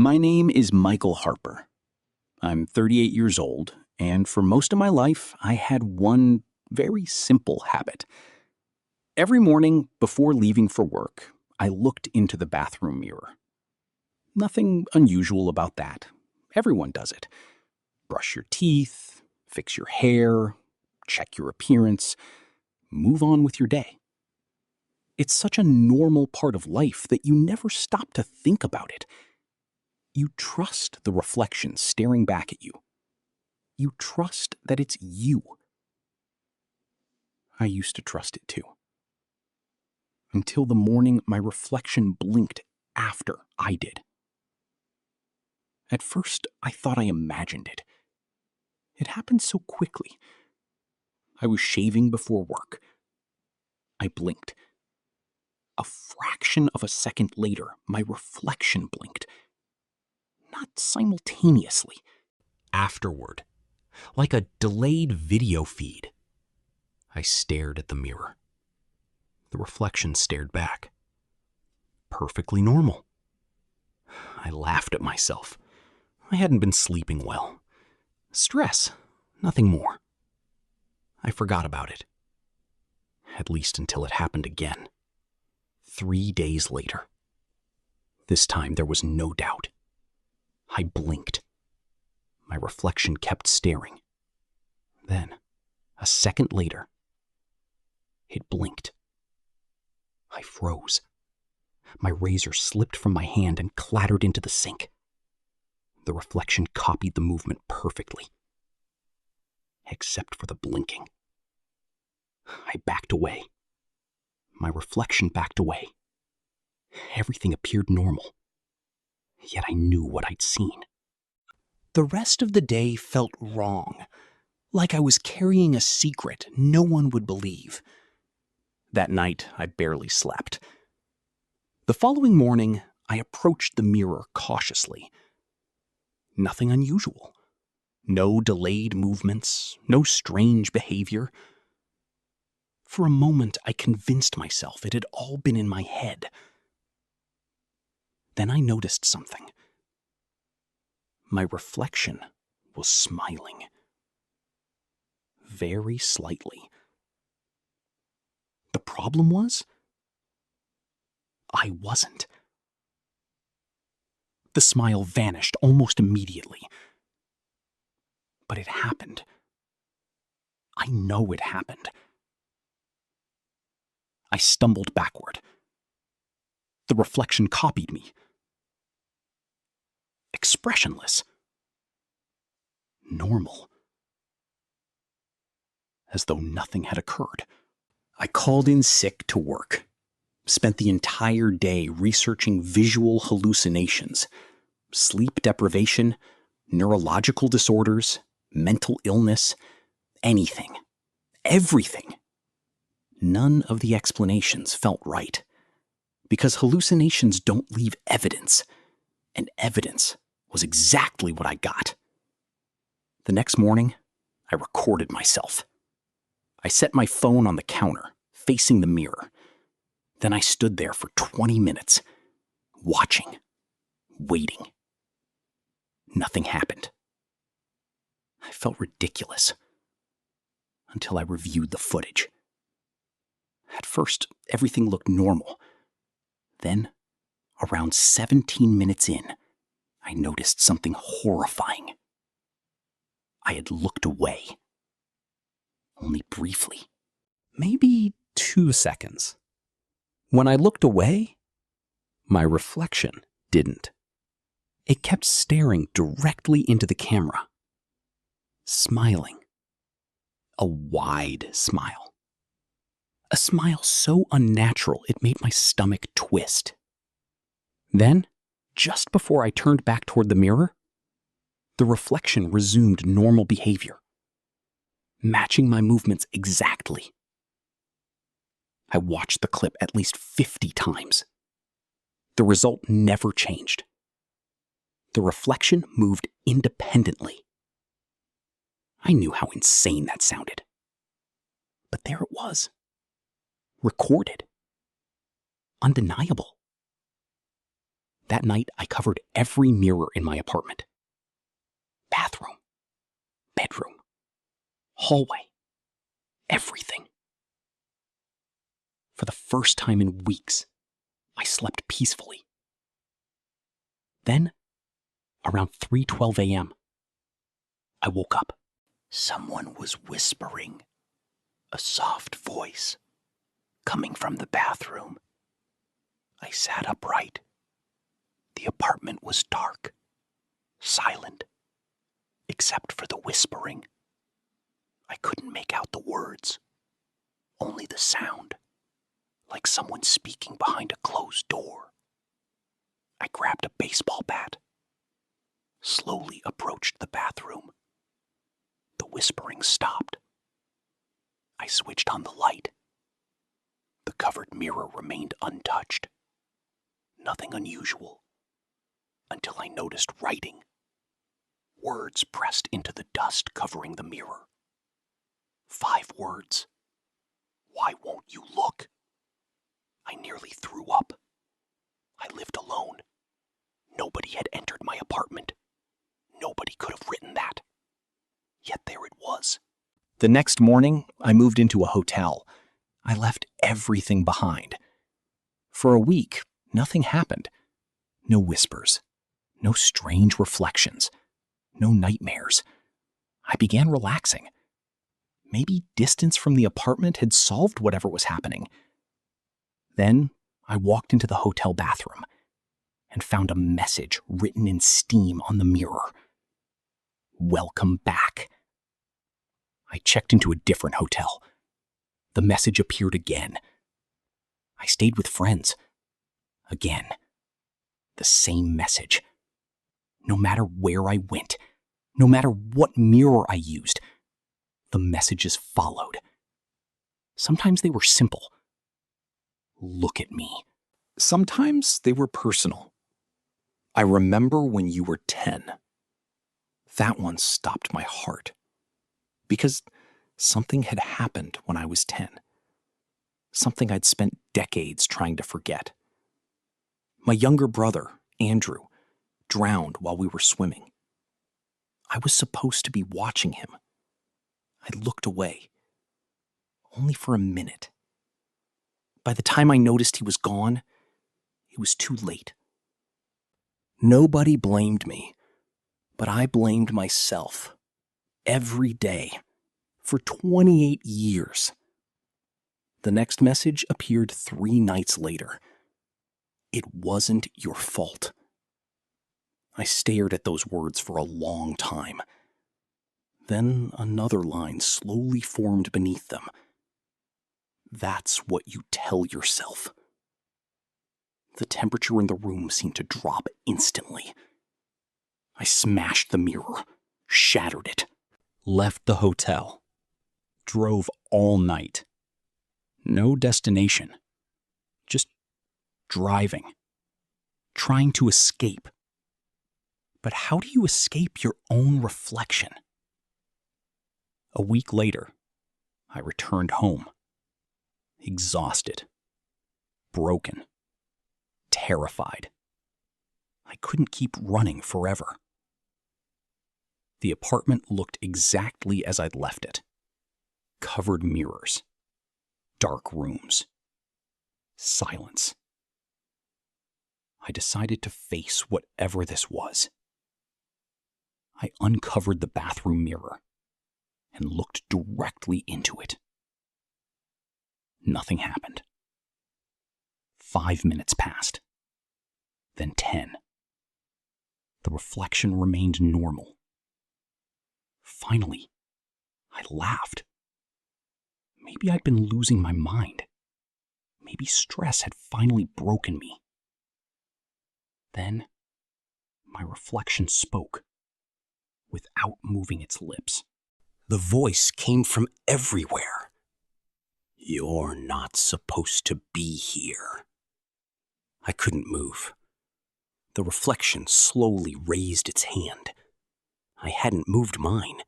My name is Michael Harper. I'm 38 years old, and for most of my life, I had one very simple habit. Every morning before leaving for work, I looked into the bathroom mirror. Nothing unusual about that. Everyone does it. Brush your teeth, fix your hair, check your appearance, move on with your day. It's such a normal part of life that you never stop to think about it. You trust the reflection staring back at you. You trust that it's you. I used to trust it too. Until the morning my reflection blinked after I did. At first, I thought I imagined it. It happened so quickly. I was shaving before work. I blinked. A fraction of a second later, my reflection blinked. Not simultaneously. Afterward, like a delayed video feed, I stared at the mirror. The reflection stared back. Perfectly normal. I laughed at myself. I hadn't been sleeping well. Stress, nothing more. I forgot about it. At least until it happened again. 3 days later. This time there was no doubt. I blinked. My reflection kept staring. Then, a second later, it blinked. I froze. My razor slipped from my hand and clattered into the sink. The reflection copied the movement perfectly. Except for the blinking. I backed away. My reflection backed away. Everything appeared normal. Yet I knew what I'd seen. The rest of the day felt wrong, like I was carrying a secret no one would believe. That night, I barely slept. The following morning, I approached the mirror cautiously. Nothing unusual. No delayed movements, no strange behavior. For a moment, I convinced myself it had all been in my head. Then I noticed something. My reflection was smiling. Very slightly. The problem was, I wasn't. The smile vanished almost immediately. But it happened. I know it happened. I stumbled backward. The reflection copied me. Expressionless. Normal. As though nothing had occurred. I called in sick to work. Spent the entire day researching visual hallucinations, sleep deprivation, neurological disorders, mental illness, anything. Everything. None of the explanations felt right. Because hallucinations don't leave evidence. And evidence was exactly what I got. The next morning, I recorded myself. I set my phone on the counter, facing the mirror. Then I stood there for 20 minutes, watching, waiting. Nothing happened. I felt ridiculous. Until I reviewed the footage. At first, everything looked normal. Then, around 17 minutes in, I noticed something horrifying. I had looked away. Only briefly. Maybe 2 seconds. When I looked away, my reflection didn't. It kept staring directly into the camera. Smiling. A wide smile. A smile so unnatural it made my stomach twist. Then, just before I turned back toward the mirror, the reflection resumed normal behavior, matching my movements exactly. I watched the clip at least 50 times. The result never changed. The reflection moved independently. I knew how insane that sounded. But there it was. Recorded. Undeniable. That night, I covered every mirror in my apartment. Bathroom, bedroom, hallway, everything. For the first time in weeks, I slept peacefully. Then, around 3:12 a.m., I woke up. Someone was whispering, a soft voice coming from the bathroom. I sat upright. The apartment was dark, silent, except for the whispering. I couldn't make out the words, only the sound, like someone speaking behind a closed door. I grabbed a baseball bat, slowly approached the bathroom. The whispering stopped. I switched on the light. The covered mirror remained untouched. Nothing unusual, until I noticed writing. Words pressed into the dust covering the mirror. 5 words. Why won't you look? I nearly threw up. I lived alone. Nobody had entered my apartment. Nobody could have written that. Yet there it was. The next morning, I moved into a hotel. I left everything behind. For a week, nothing happened. No whispers. No strange reflections. No nightmares. I began relaxing. Maybe distance from the apartment had solved whatever was happening. Then I walked into the hotel bathroom and found a message written in steam on the mirror. Welcome back. I checked into a different hotel. The message appeared again. I stayed with friends. Again. The same message. No matter where I went, no matter what mirror I used, the messages followed. Sometimes they were simple. Look at me. Sometimes they were personal. I remember when you were 10. That one stopped my heart. Because something had happened when I was 10. Something I'd spent decades trying to forget. My younger brother, Andrew, drowned while we were swimming. I was supposed to be watching him. I looked away, only for a minute. By the time I noticed he was gone, it was too late. Nobody blamed me, but I blamed myself every day for 28 years. The next message appeared 3 nights later. It wasn't your fault. I stared at those words for a long time. Then another line slowly formed beneath them. That's what you tell yourself. The temperature in the room seemed to drop instantly. I smashed the mirror, shattered it, left the hotel, drove all night. No destination, just driving, trying to escape. But how do you escape your own reflection? A week later, I returned home, exhausted, broken, terrified. I couldn't keep running forever. The apartment looked exactly as I'd left it. Covered mirrors, dark rooms, silence. I decided to face whatever this was. I uncovered the bathroom mirror and looked directly into it. Nothing happened. 5 minutes passed, then 10. The reflection remained normal. Finally, I laughed. Maybe I'd been losing my mind. Maybe stress had finally broken me. Then, my reflection spoke, without moving its lips. The voice came from everywhere. You're not supposed to be here. I couldn't move. The reflection slowly raised its hand. I hadn't moved mine.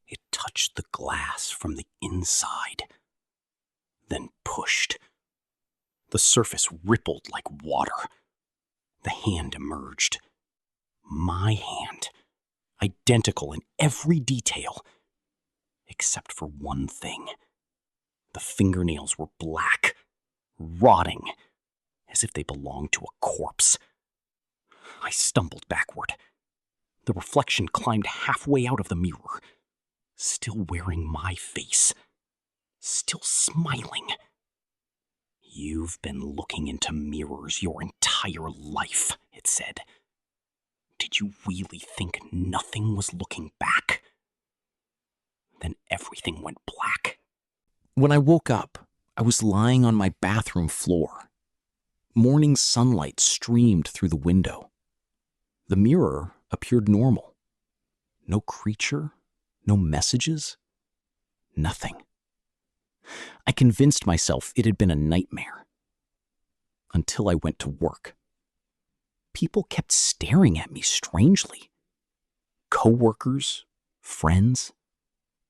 It touched the glass from the inside, then pushed. The surface rippled like water. The hand emerged. My hand. Identical in every detail. Except for one thing. The fingernails were black, rotting, as if they belonged to a corpse. I stumbled backward. The reflection climbed halfway out of the mirror, still wearing my face, still smiling. "You've been looking into mirrors your entire life," it said. "Did you really think nothing was looking back?" Then everything went black. When I woke up, I was lying on my bathroom floor. Morning sunlight streamed through the window. The mirror appeared normal. No creature, no messages, nothing. I convinced myself it had been a nightmare. Until I went to work. People kept staring at me strangely. Coworkers, friends,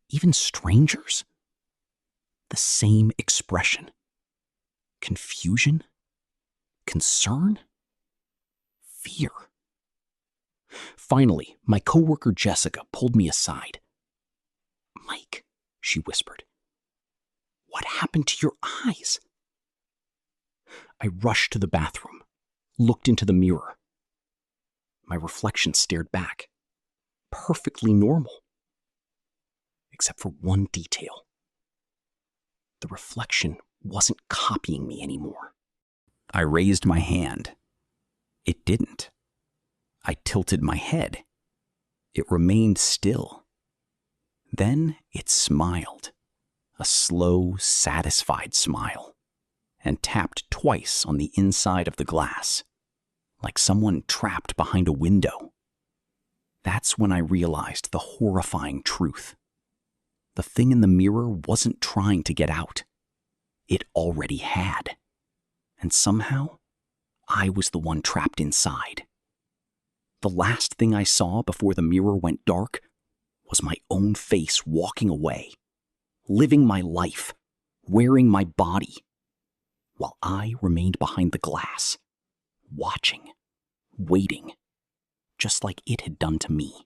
even strangers. The same expression. Confusion, concern, fear. Finally, my coworker Jessica pulled me aside. "Mike," she whispered, "what happened to your eyes?" I rushed to the bathroom, looked into the mirror. My reflection stared back, perfectly normal, except for one detail. The reflection wasn't copying me anymore. I raised my hand. It didn't. I tilted my head. It remained still. Then it smiled, a slow, satisfied smile, and tapped twice on the inside of the glass, like someone trapped behind a window. That's when I realized the horrifying truth. The thing in the mirror wasn't trying to get out. It already had. And somehow, I was the one trapped inside. The last thing I saw before the mirror went dark was my own face walking away, living my life, wearing my body, while I remained behind the glass, watching, waiting, just like it had done to me.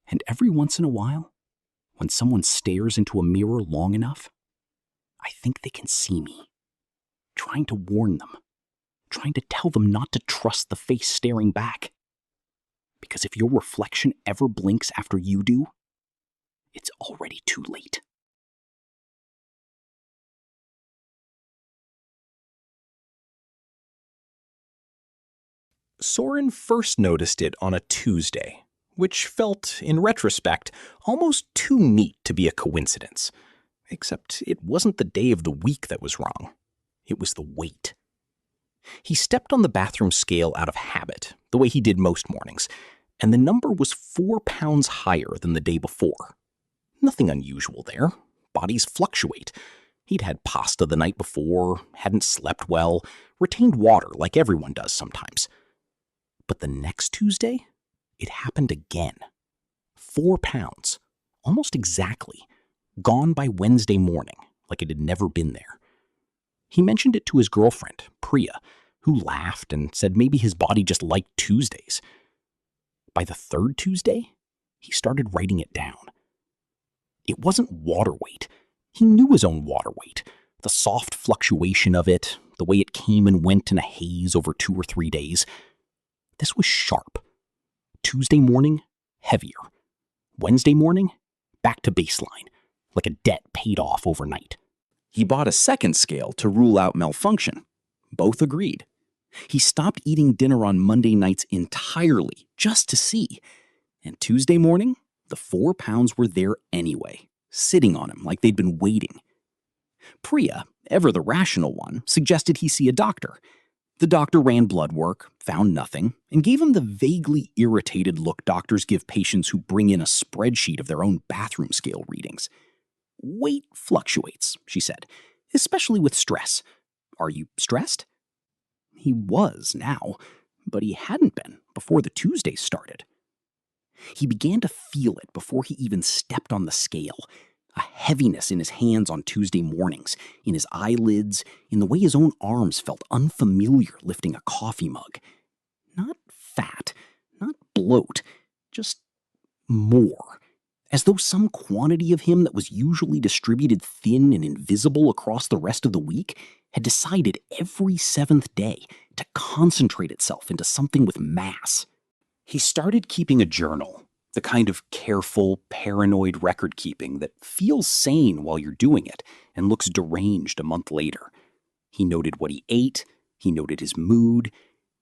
And every once in a while, when someone stares into a mirror long enough, I think they can see me, trying to warn them, trying to tell them not to trust the face staring back. Because if your reflection ever blinks after you do, it's already too late. Soren first noticed it on a Tuesday, which felt, in retrospect, almost too neat to be a coincidence. Except it wasn't the day of the week that was wrong. It was the weight. He stepped on the bathroom scale out of habit, the way he did most mornings, and the number was 4 pounds higher than the day before. Nothing unusual there. Bodies fluctuate. He'd had pasta the night before, hadn't slept well, retained water like everyone does sometimes. But the next Tuesday, it happened again. 4 pounds, almost exactly, gone by Wednesday morning, like it had never been there. He mentioned it to his girlfriend, Priya, who laughed and said maybe his body just liked Tuesdays. By the third Tuesday, he started writing it down. It wasn't water weight. He knew his own water weight, the soft fluctuation of it, the way it came and went in a haze over 2 or 3 days. This was sharp. Tuesday morning, heavier. Wednesday morning, back to baseline, like a debt paid off overnight. He bought a second scale to rule out malfunction. Both agreed. He stopped eating dinner on Monday nights entirely, just to see. And Tuesday morning, the 4 pounds were there anyway, sitting on him like they'd been waiting. Priya, ever the rational one, suggested he see a doctor. The doctor ran blood work, found nothing, and gave him the vaguely irritated look doctors give patients who bring in a spreadsheet of their own bathroom scale readings. Weight fluctuates, she said, especially with stress. Are you stressed? He was now, but he hadn't been before the Tuesdays started. He began to feel it before he even stepped on the scale. A heaviness in his hands on Tuesday mornings, in his eyelids, in the way his own arms felt unfamiliar lifting a coffee mug. Not fat, not bloat, just more. As though some quantity of him that was usually distributed thin and invisible across the rest of the week had decided every seventh day to concentrate itself into something with mass. He started keeping a journal, the kind of careful, paranoid record-keeping that feels sane while you're doing it and looks deranged a month later. He noted what he ate, he noted his mood.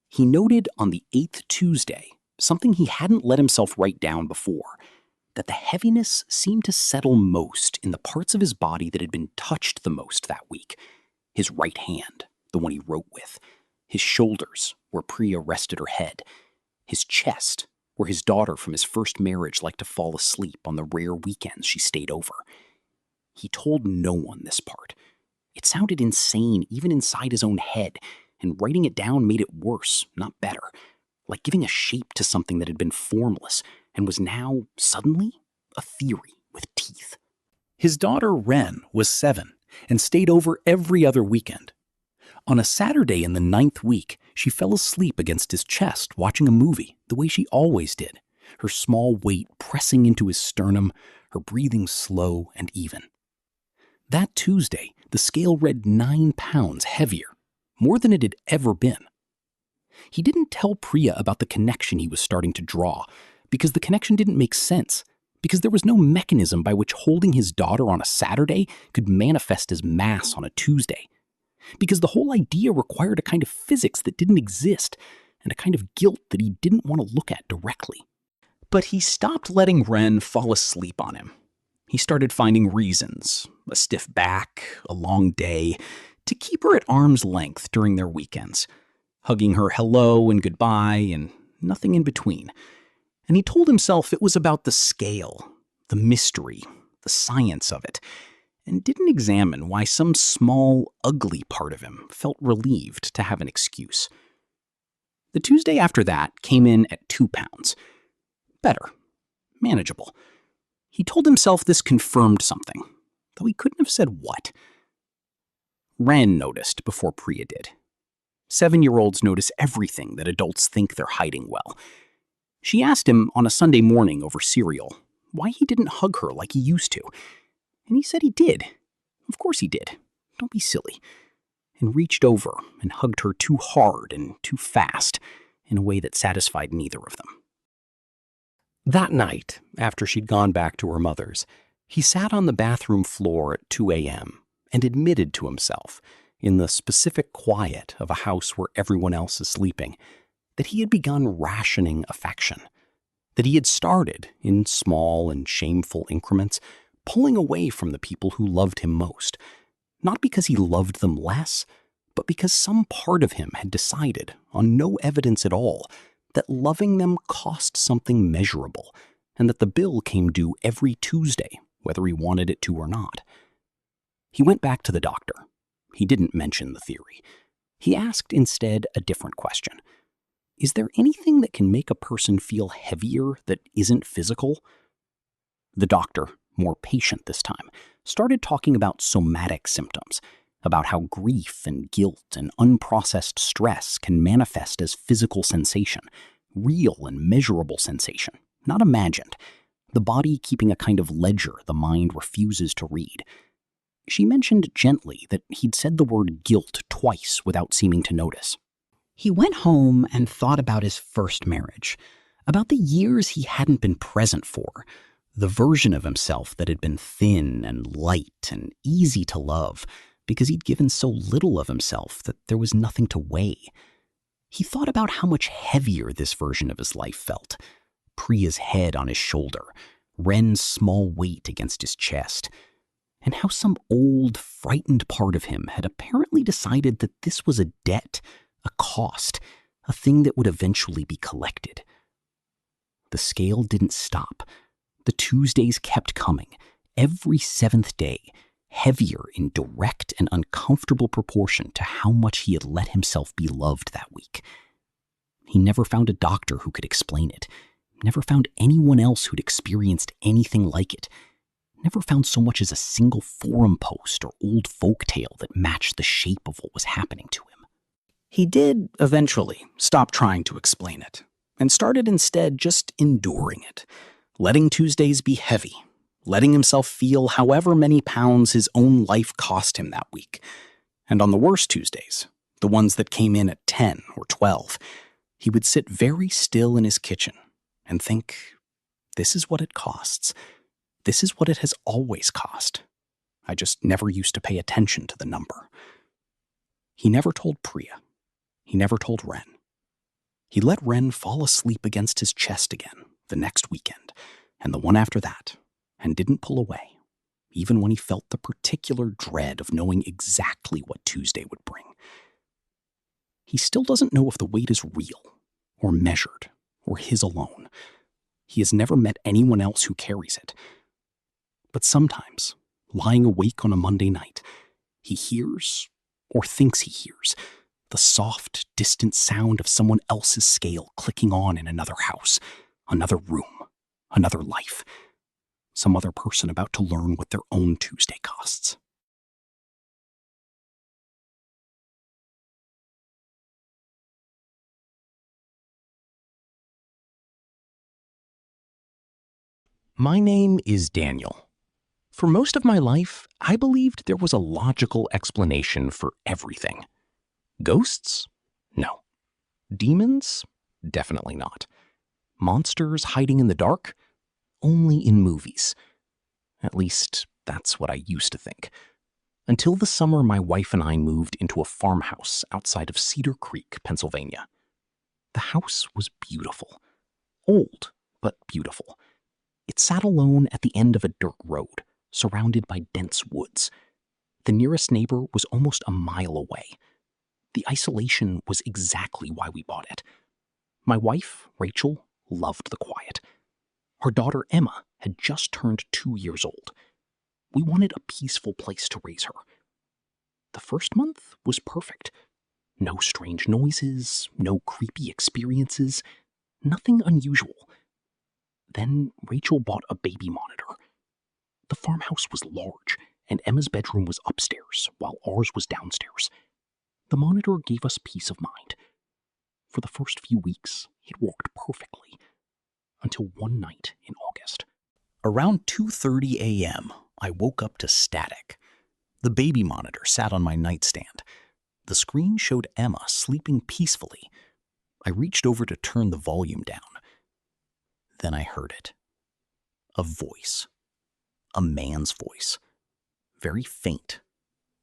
He noted on the 8th Tuesday something he hadn't let himself write down before, that the heaviness seemed to settle most in the parts of his body that had been touched the most that week. His right hand, the one he wrote with. His shoulders, where Priya rested her head. His chest, where his daughter from his first marriage liked to fall asleep on the rare weekends she stayed over. He told no one this part. It sounded insane even inside his own head, and writing it down made it worse, not better. Like giving a shape to something that had been formless and was now, suddenly, a theory with teeth. His daughter, Wren, was 7 and stayed over every other weekend. On a Saturday in the 9th week, she fell asleep against his chest watching a movie the way she always did, her small weight pressing into his sternum, her breathing slow and even. That Tuesday, the scale read 9 pounds heavier, more than it had ever been. He didn't tell Priya about the connection he was starting to draw, because the connection didn't make sense, because there was no mechanism by which holding his daughter on a Saturday could manifest as mass on a Tuesday, because the whole idea required a kind of physics that didn't exist, and a kind of guilt that he didn't want to look at directly. But he stopped letting Wren fall asleep on him. He started finding reasons, a stiff back, a long day, to keep her at arm's length during their weekends, hugging her hello and goodbye and nothing in between. And he told himself it was about the scale, the mystery, the science of it, and didn't examine why some small, ugly part of him felt relieved to have an excuse. The Tuesday after that came in at 2 pounds. Better. Manageable. He told himself this confirmed something, though he couldn't have said what. Wren noticed before Priya did. 7-year-olds notice everything that adults think they're hiding well. She asked him on a Sunday morning over cereal why he didn't hug her like he used to, and he said he did. Of course he did. Don't be silly. And reached over and hugged her too hard and too fast in a way that satisfied neither of them. That night, after she'd gone back to her mother's, he sat on the bathroom floor at 2 a.m. and admitted to himself, in the specific quiet of a house where everyone else is sleeping, that he had begun rationing affection, that he had started, in small and shameful increments, pulling away from the people who loved him most, not because he loved them less, but because some part of him had decided, on no evidence at all, that loving them cost something measurable, and that the bill came due every Tuesday, whether he wanted it to or not. He went back to the doctor. He didn't mention the theory. He asked instead a different question. Is there anything that can make a person feel heavier that isn't physical? The doctor, more patient this time, started talking about somatic symptoms, about how grief and guilt and unprocessed stress can manifest as physical sensation, real and measurable sensation, not imagined, the body keeping a kind of ledger the mind refuses to read. She mentioned gently that he'd said the word guilt twice without seeming to notice. He went home and thought about his first marriage, about the years he hadn't been present for, the version of himself that had been thin and light and easy to love because he'd given so little of himself that there was nothing to weigh. He thought about how much heavier this version of his life felt. Priya's head on his shoulder, Wren's small weight against his chest, and how some old, frightened part of him had apparently decided that this was a debt, a cost, a thing that would eventually be collected. The scale didn't stop. The Tuesdays kept coming, every 7th day, heavier in direct and uncomfortable proportion to how much he had let himself be loved that week. He never found a doctor who could explain it, never found anyone else who'd experienced anything like it. Never found so much as a single forum post or old folk tale that matched the shape of what was happening to him. He did eventually stop trying to explain it and started instead just enduring it, letting Tuesdays be heavy, letting himself feel however many pounds his own life cost him that week. And on the worst Tuesdays, the ones that came in at 10 or 12, he would sit very still in his kitchen and think, this is what it costs. This is what it has always cost. I just never used to pay attention to the number. He never told Priya. He never told Ren. He let Ren fall asleep against his chest again the next weekend, and the one after that, and didn't pull away, even when he felt the particular dread of knowing exactly what Tuesday would bring. He still doesn't know if the weight is real, or measured, or his alone. He has never met anyone else who carries it. But sometimes, lying awake on a Monday night, he hears, or thinks he hears, the soft, distant sound of someone else's scale clicking on in another house, another room, another life. Some other person about to learn what their own Tuesday costs. My name is Daniel. For most of my life, I believed there was a logical explanation for everything. Ghosts? No. Demons? Definitely not. Monsters hiding in the dark? Only in movies. At least, that's what I used to think. Until the summer my wife and I moved into a farmhouse outside of Cedar Creek, Pennsylvania. The house was beautiful. Old, but beautiful. It sat alone at the end of a dirt road, surrounded by dense woods. The nearest neighbor was almost a mile away. The isolation was exactly why we bought it. My wife, Rachel, loved the quiet. Her daughter, Emma, had just turned 2 years old. We wanted a peaceful place to raise her. The first month was perfect. No strange noises, no creepy experiences, nothing unusual. Then Rachel bought a baby monitor. The farmhouse was large, and Emma's bedroom was upstairs, while ours was downstairs. The monitor gave us peace of mind. For the first few weeks, it worked perfectly. Until one night in August. Around 2:30 a.m., I woke up to static. The baby monitor sat on my nightstand. The screen showed Emma sleeping peacefully. I reached over to turn the volume down. Then I heard it. A voice. A man's voice. Very faint.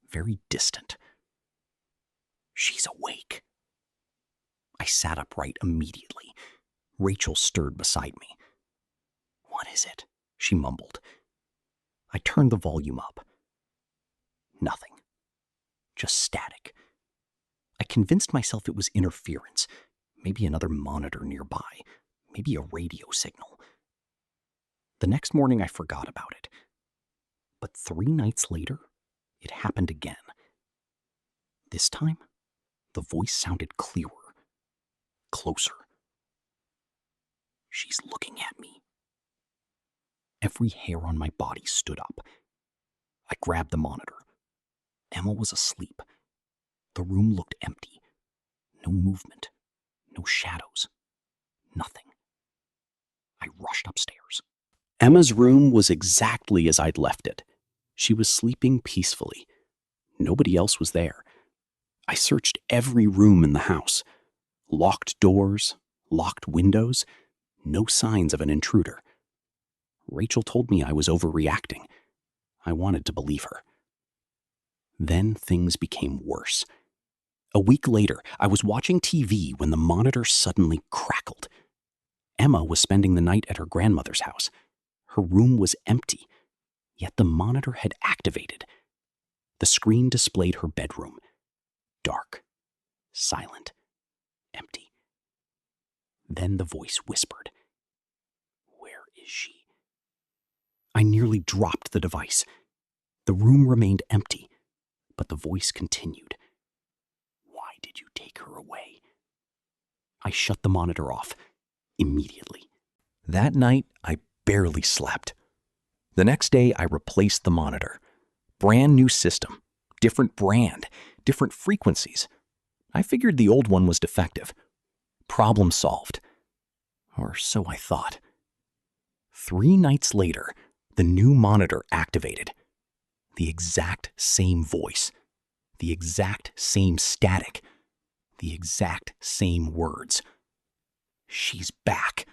Very distant. She's awake. I sat upright immediately. Rachel stirred beside me. What is it? She mumbled. I turned the volume up. Nothing. Just static. I convinced myself it was interference. Maybe another monitor nearby. Maybe a radio signal. The next morning I forgot about it. But 3 nights later, it happened again. This time, the voice sounded clearer. Closer. She's looking at me. Every hair on my body stood up. I grabbed the monitor. Emma was asleep. The room looked empty. No movement. No shadows. Nothing. I rushed upstairs. Emma's room was exactly as I'd left it. She was sleeping peacefully. Nobody else was there. I searched every room in the house. Locked doors, locked windows, no signs of an intruder. Rachel told me I was overreacting. I wanted to believe her. Then things became worse. A week later, I was watching TV when the monitor suddenly crackled. Emma was spending the night at her grandmother's house. Her room was empty, yet the monitor had activated. The screen displayed her bedroom. Dark, silent, empty. Then the voice whispered, "Where is she?" I nearly dropped the device. The room remained empty, but the voice continued. "Why did you take her away?" I shut the monitor off immediately. That night, I barely slept. The next day, I replaced the monitor. Brand new system, different brand, different frequencies. I figured the old one was defective. Problem solved. Or so I thought. 3 nights later, the new monitor activated. The exact same voice. The exact same static. The exact same words. She's back.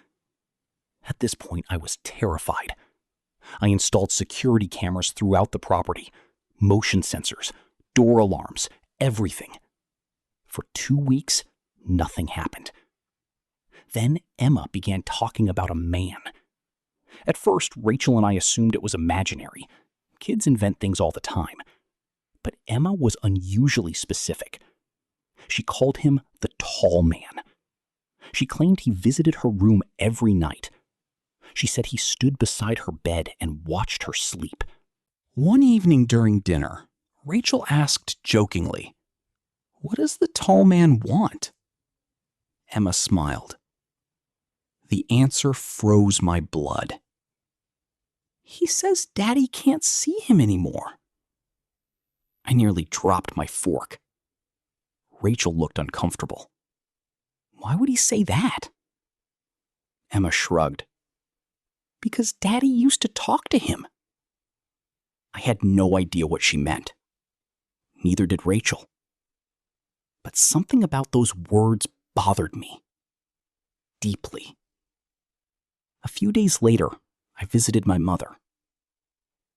At this point, I was terrified. I installed security cameras throughout the property, motion sensors, door alarms, everything. For 2 weeks, nothing happened. Then Emma began talking about a man. At first, Rachel and I assumed it was imaginary. Kids invent things all the time. But Emma was unusually specific. She called him the tall man. She claimed he visited her room every night. She said he stood beside her bed and watched her sleep. One evening during dinner, Rachel asked jokingly, "What does the tall man want?" Emma smiled. The answer froze my blood. "He says Daddy can't see him anymore." I nearly dropped my fork. Rachel looked uncomfortable. "Why would he say that?" Emma shrugged. "Because Daddy used to talk to him." I had no idea what she meant. Neither did Rachel. But something about those words bothered me. Deeply. A few days later, I visited my mother.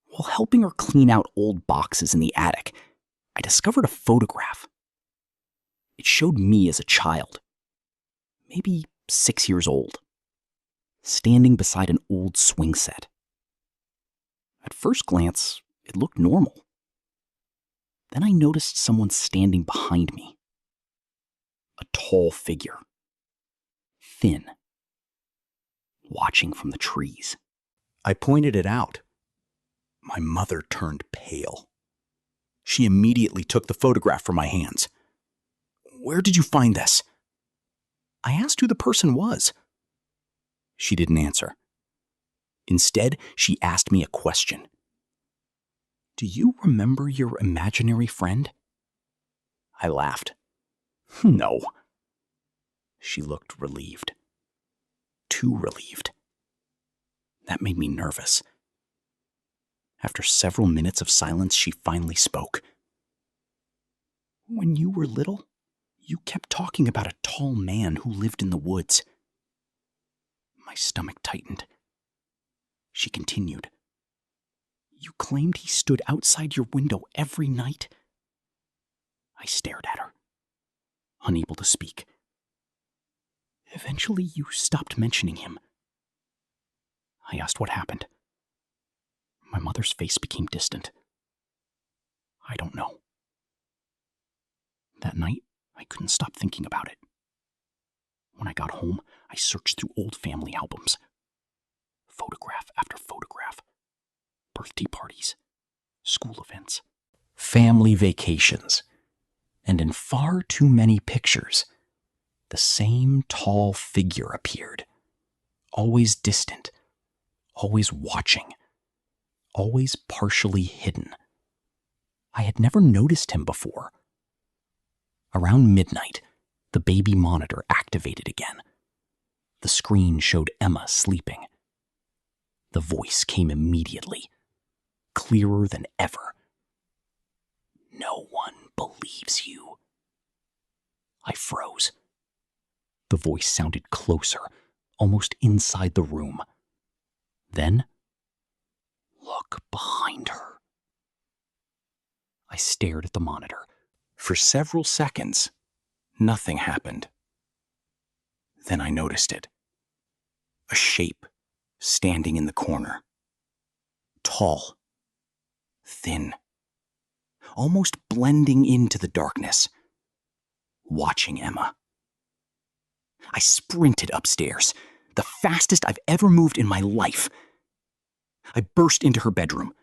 While helping her clean out old boxes in the attic, I discovered a photograph. It showed me as a child, maybe 6 years old, standing beside an old swing set. At first glance, it looked normal. Then I noticed someone standing behind me. A tall figure. Thin. Watching from the trees. I pointed it out. My mother turned pale. She immediately took the photograph from my hands. "Where did you find this?" I asked who the person was. She didn't answer. Instead, she asked me a question. "Do you remember your imaginary friend?" I laughed. "No." She looked relieved. Too relieved. That made me nervous. After several minutes of silence, she finally spoke. "When you were little, you kept talking about a tall man who lived in the woods." My stomach tightened. She continued. "You claimed he stood outside your window every night?" I stared at her, unable to speak. "Eventually, you stopped mentioning him." I asked what happened. My mother's face became distant. "I don't know." That night, I couldn't stop thinking about it. When I got home, I searched through old family albums. Photograph after photograph. Birthday parties. School events. Family vacations. And in far too many pictures, the same tall figure appeared. Always distant. Always watching. Always partially hidden. I had never noticed him before. Around midnight, the baby monitor activated again. The screen showed Emma sleeping. The voice came immediately, clearer than ever. "No one believes you." I froze. The voice sounded closer, almost inside the room. Then, "Look behind her." I stared at the monitor. For several seconds, nothing happened. Then I noticed it. A shape standing in the corner. Tall. Thin. Almost blending into the darkness. Watching Emma. I sprinted upstairs, the fastest I've ever moved in my life. I burst into her bedroom.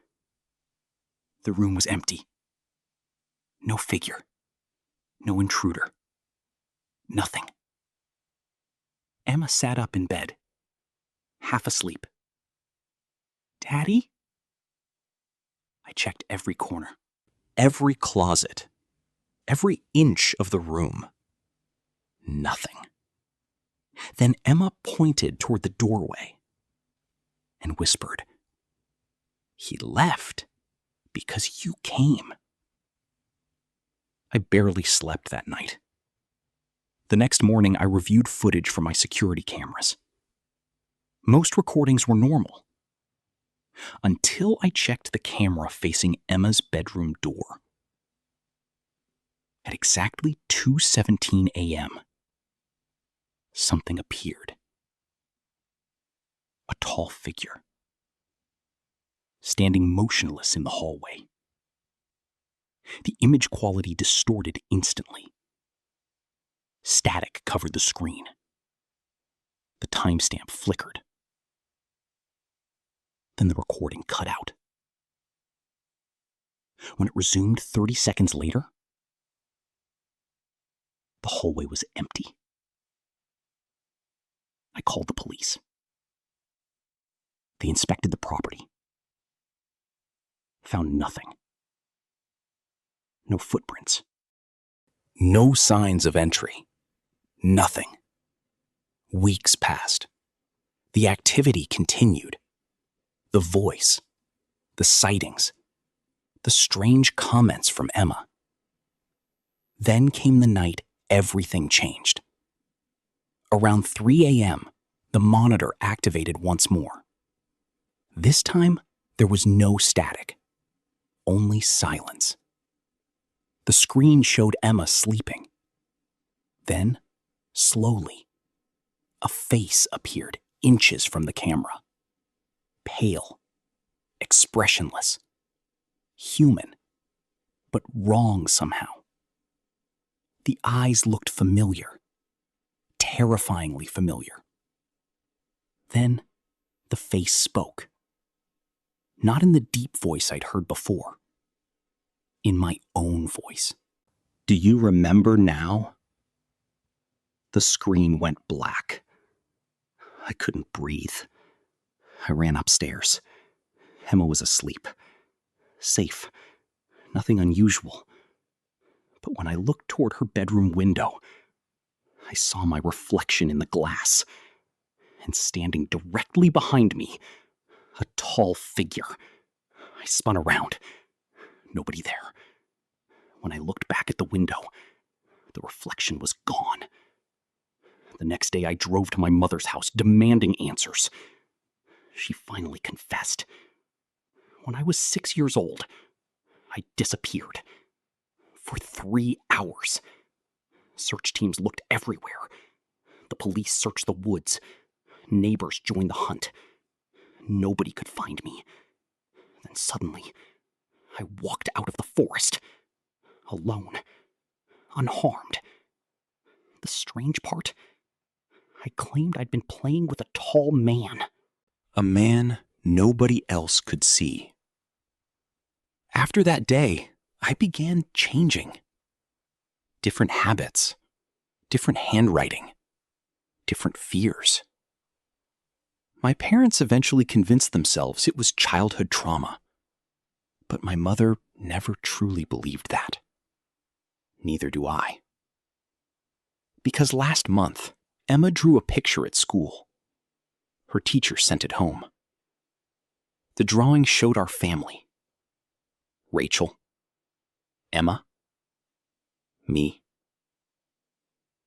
The room was empty. No figure. No intruder. Nothing. Emma sat up in bed, half asleep. "Daddy?" I checked every corner, every closet, every inch of the room. Nothing. Then Emma pointed toward the doorway and whispered, "He left because you came." I barely slept that night. The next morning, I reviewed footage from my security cameras. Most recordings were normal, until I checked the camera facing Emma's bedroom door. At exactly 2:17 a.m., something appeared. A tall figure, standing motionless in the hallway. The image quality distorted instantly. Static covered the screen. The timestamp flickered. Then the recording cut out. When it resumed 30 seconds later, the hallway was empty. I called the police. They inspected the property. Found nothing. No footprints. No signs of entry. Nothing. Weeks passed. The activity continued. The voice, the sightings, the strange comments from Emma. Then came the night everything changed. Around 3 a.m., the monitor activated once more. This time, there was no static, only silence. The screen showed Emma sleeping. Then, slowly, a face appeared inches from the camera. Pale, expressionless, human, but wrong somehow. The eyes looked familiar, terrifyingly familiar. Then, the face spoke. Not in the deep voice I'd heard before. In my own voice. "Do you remember now?" The screen went black. I couldn't breathe. I ran upstairs. Emma was asleep. Safe. Nothing unusual. But when I looked toward her bedroom window, I saw my reflection in the glass. And standing directly behind me, a tall figure. I spun around. Nobody there. When I looked back at the window, the reflection was gone. The next day I drove to my mother's house demanding answers. She finally confessed. When I was 6 years old, I disappeared. For 3 hours. Search teams looked everywhere. The police searched the woods. Neighbors joined the hunt. Nobody could find me. Then suddenly, I walked out of the forest. Alone. Unharmed. The strange part? I claimed I'd been playing with a tall man. A man nobody else could see. After that day, I began changing. Different habits. Different handwriting. Different fears. My parents eventually convinced themselves it was childhood trauma. But my mother never truly believed that. Neither do I. Because last month, Emma drew a picture at school. Her teacher sent it home. The drawing showed our family. Rachel, Emma, me,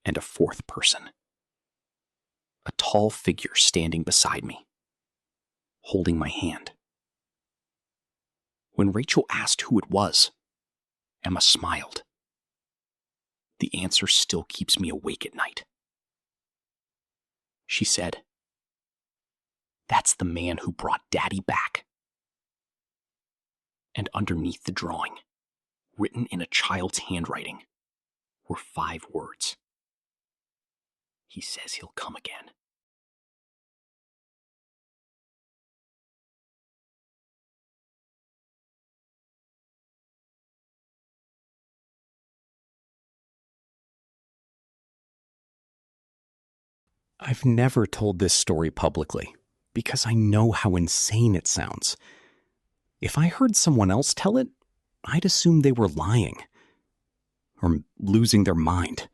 and a fourth person. A tall figure standing beside me, holding my hand. When Rachel asked who it was, Emma smiled. The answer still keeps me awake at night. She said, "That's the man who brought Daddy back." And underneath the drawing, written in a child's handwriting, were 5 words. "He says he'll come again." I've never told this story publicly because I know how insane it sounds. If I heard someone else tell it, I'd assume they were lying or losing their mind.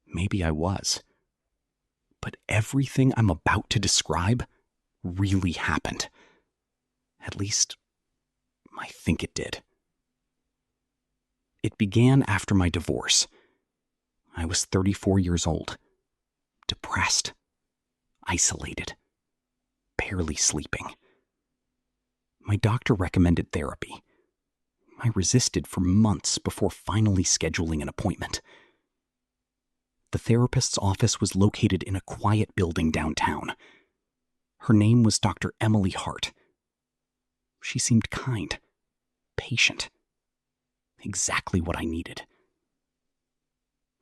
Maybe I was. But everything I'm about to describe really happened. At least, I think it did. It began after my divorce. I was 34 years old, depressed, isolated, barely sleeping. My doctor recommended therapy. I resisted for months before finally scheduling an appointment. The therapist's office was located in a quiet building downtown. Her name was Dr. Emily Hart. She seemed kind, patient, exactly what I needed.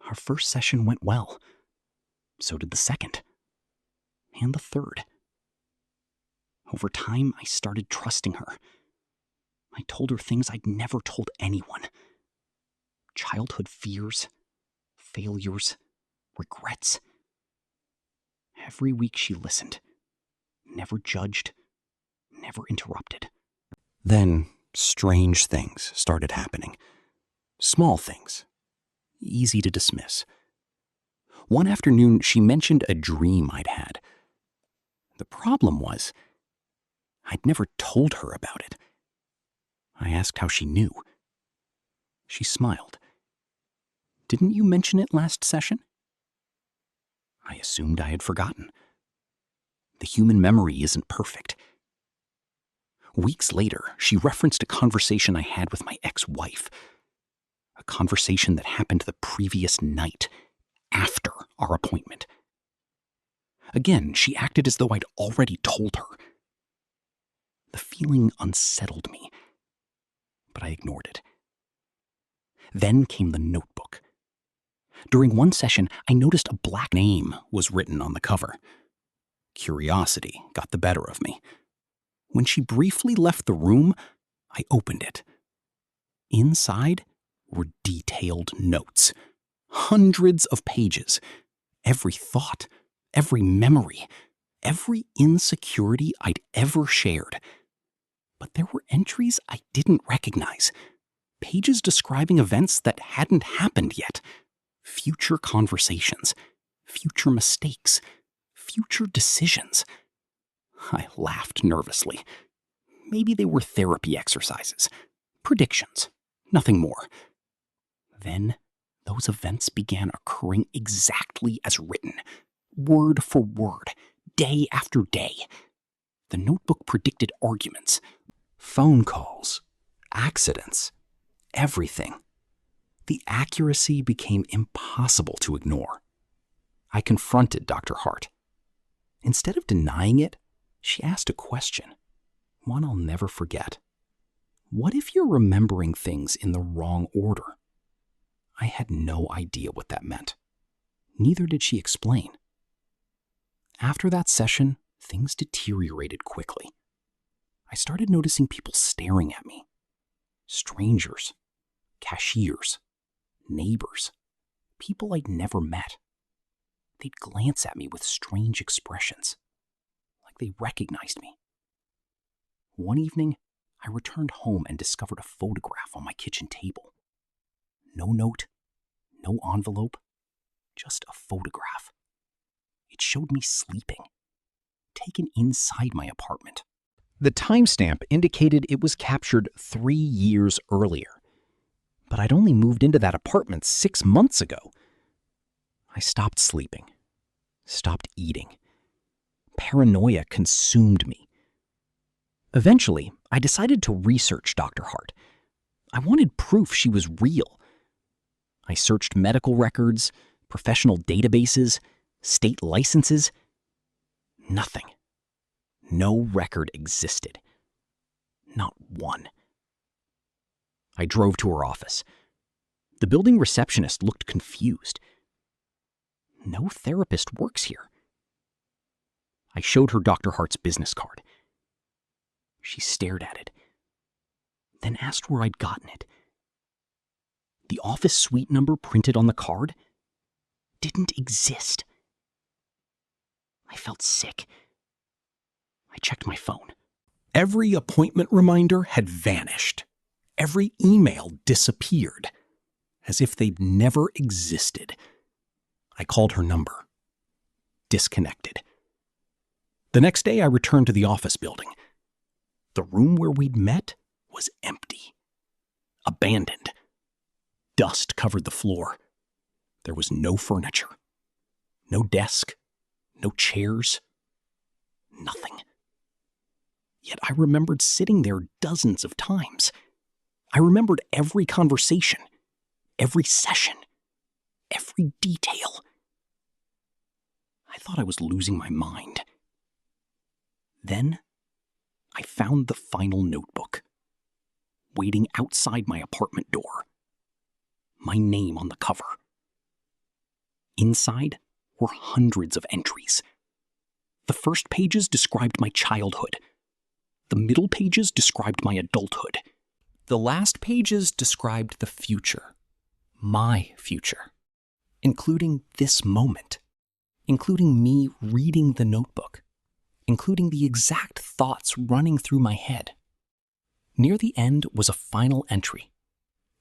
Our first session went well. So did the second. And the third. Over time, I started trusting her. I told her things I'd never told anyone. Childhood fears, failures, regrets. Every week she listened, never judged, never interrupted. Then strange things started happening. Small things, easy to dismiss. One afternoon, she mentioned a dream I'd had. The problem was, I'd never told her about it. I asked how she knew. She smiled. "Didn't you mention it last session?" I assumed I had forgotten. The human memory isn't perfect. Weeks later, she referenced a conversation I had with my ex-wife. A conversation that happened the previous night, after our appointment. Again, she acted as though I'd already told her. The feeling unsettled me, but I ignored it. Then came the notebook. During one session, I noticed a black name was written on the cover. Curiosity got the better of me. When she briefly left the room, I opened it. Inside were detailed notes. Hundreds of pages. Every thought, every memory, every insecurity I'd ever shared. But there were entries I didn't recognize. Pages describing events that hadn't happened yet. Future conversations, future mistakes, future decisions. I laughed nervously. Maybe they were therapy exercises, predictions, nothing more. Then those events began occurring exactly as written, word for word, day after day. The notebook predicted arguments, phone calls, accidents, everything. The accuracy became impossible to ignore. I confronted Dr. Hart. Instead of denying it, she asked a question, one I'll never forget. What if you're remembering things in the wrong order? I had no idea what that meant. Neither did she explain. After that session, things deteriorated quickly. I started noticing people staring at me. Strangers, cashiers, neighbors, people I'd never met. They'd glance at me with strange expressions, like they recognized me. One evening, I returned home and discovered a photograph on my kitchen table. No note, no envelope, just a photograph. It showed me sleeping, taken inside my apartment. The timestamp indicated it was captured 3 years earlier. But I'd only moved into that apartment 6 months ago. I stopped sleeping, stopped eating. Paranoia consumed me. Eventually, I decided to research Dr. Hart. I wanted proof she was real. I searched medical records, professional databases, state licenses. Nothing. No record existed. Not one. I drove to her office. The building receptionist looked confused. No therapist works here. I showed her Dr. Hart's business card. She stared at it, then asked where I'd gotten it. The office suite number printed on the card didn't exist. I felt sick. I checked my phone. Every appointment reminder had vanished. Every email disappeared, as if they'd never existed. I called her number. Disconnected. The next day, I returned to the office building. The room where we'd met was empty. Abandoned. Dust covered the floor. There was no furniture. No desk. No chairs. Nothing. Yet I remembered sitting there dozens of times. I remembered every conversation, every session, every detail. I thought I was losing my mind. Then I found the final notebook, waiting outside my apartment door. My name on the cover. Inside were hundreds of entries. The first pages described my childhood. The middle pages described my adulthood. The last pages described the future. My future. Including this moment. Including me reading the notebook. Including the exact thoughts running through my head. Near the end was a final entry.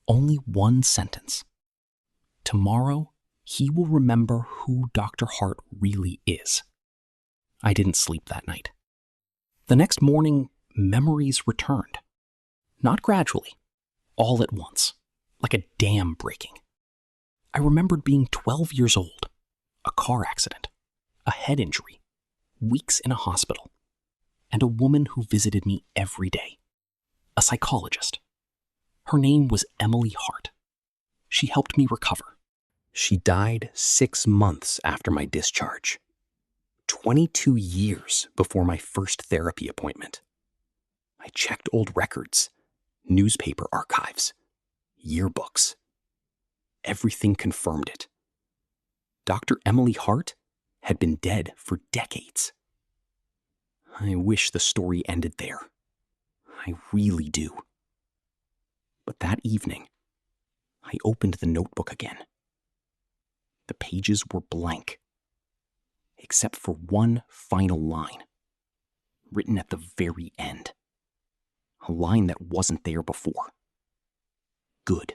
Only one sentence. Tomorrow, he will remember who Dr. Hart really is. I didn't sleep that night. The next morning, memories returned. Not gradually, all at once, like a dam breaking. I remembered being 12 years old, a car accident, a head injury, weeks in a hospital, and a woman who visited me every day, a psychologist. Her name was Emily Hart. She helped me recover. She died 6 months after my discharge, 22 years before my first therapy appointment. I checked old records, newspaper archives, yearbooks. Everything confirmed it. Dr. Emily Hart had been dead for decades. I wish the story ended there. I really do. But that evening, I opened the notebook again. The pages were blank, except for one final line, written at the very end. A line that wasn't there before. Good.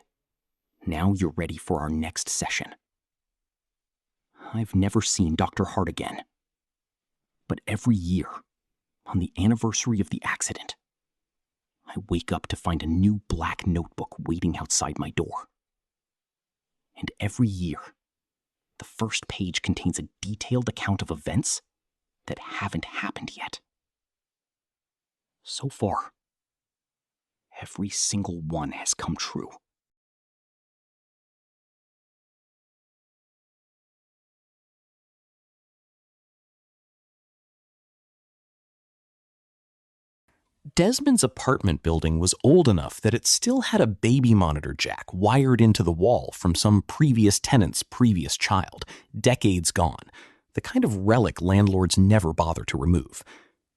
Now you're ready for our next session. I've never seen Dr. Hart again. But every year, on the anniversary of the accident, I wake up to find a new black notebook waiting outside my door. And every year, the first page contains a detailed account of events that haven't happened yet. So far, every single one has come true. Desmond's apartment building was old enough that it still had a baby monitor jack wired into the wall from some previous tenant's previous child, decades gone, the kind of relic landlords never bother to remove.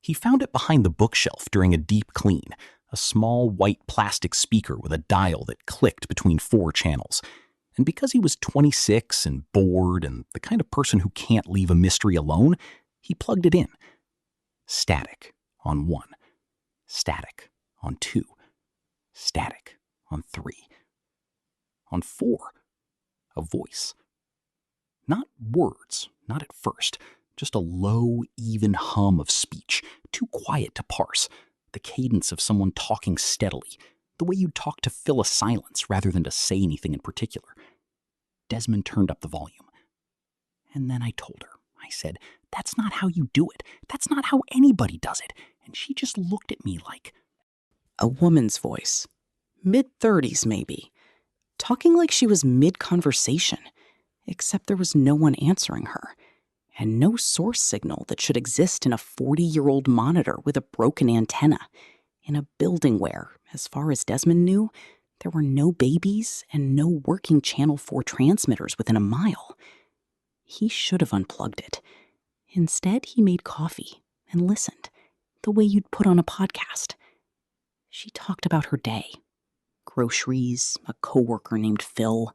He found it behind the bookshelf during a deep clean, a small white plastic speaker with a dial that clicked between 4 channels. And because he was 26 and bored and the kind of person who can't leave a mystery alone, he plugged it in. Static on 1. Static on 2. Static on 3. On 4, a voice. Not words, not at first, just a low, even hum of speech, too quiet to parse, the cadence of someone talking steadily, the way you'd talk to fill a silence rather than to say anything in particular. Desmond turned up the volume. And then I told her. I said, "That's not how you do it. That's not how anybody does it." And she just looked at me like... A woman's voice. Mid-30s, maybe. Talking like she was mid-conversation. Except there was no one answering her. And no source signal that should exist in a 40-year-old monitor with a broken antenna. In a building where, as far as Desmond knew, there were no babies and no working Channel 4 transmitters within a mile. He should have unplugged it. Instead, he made coffee and listened, the way you'd put on a podcast. She talked about her day. Groceries, a coworker named Phil,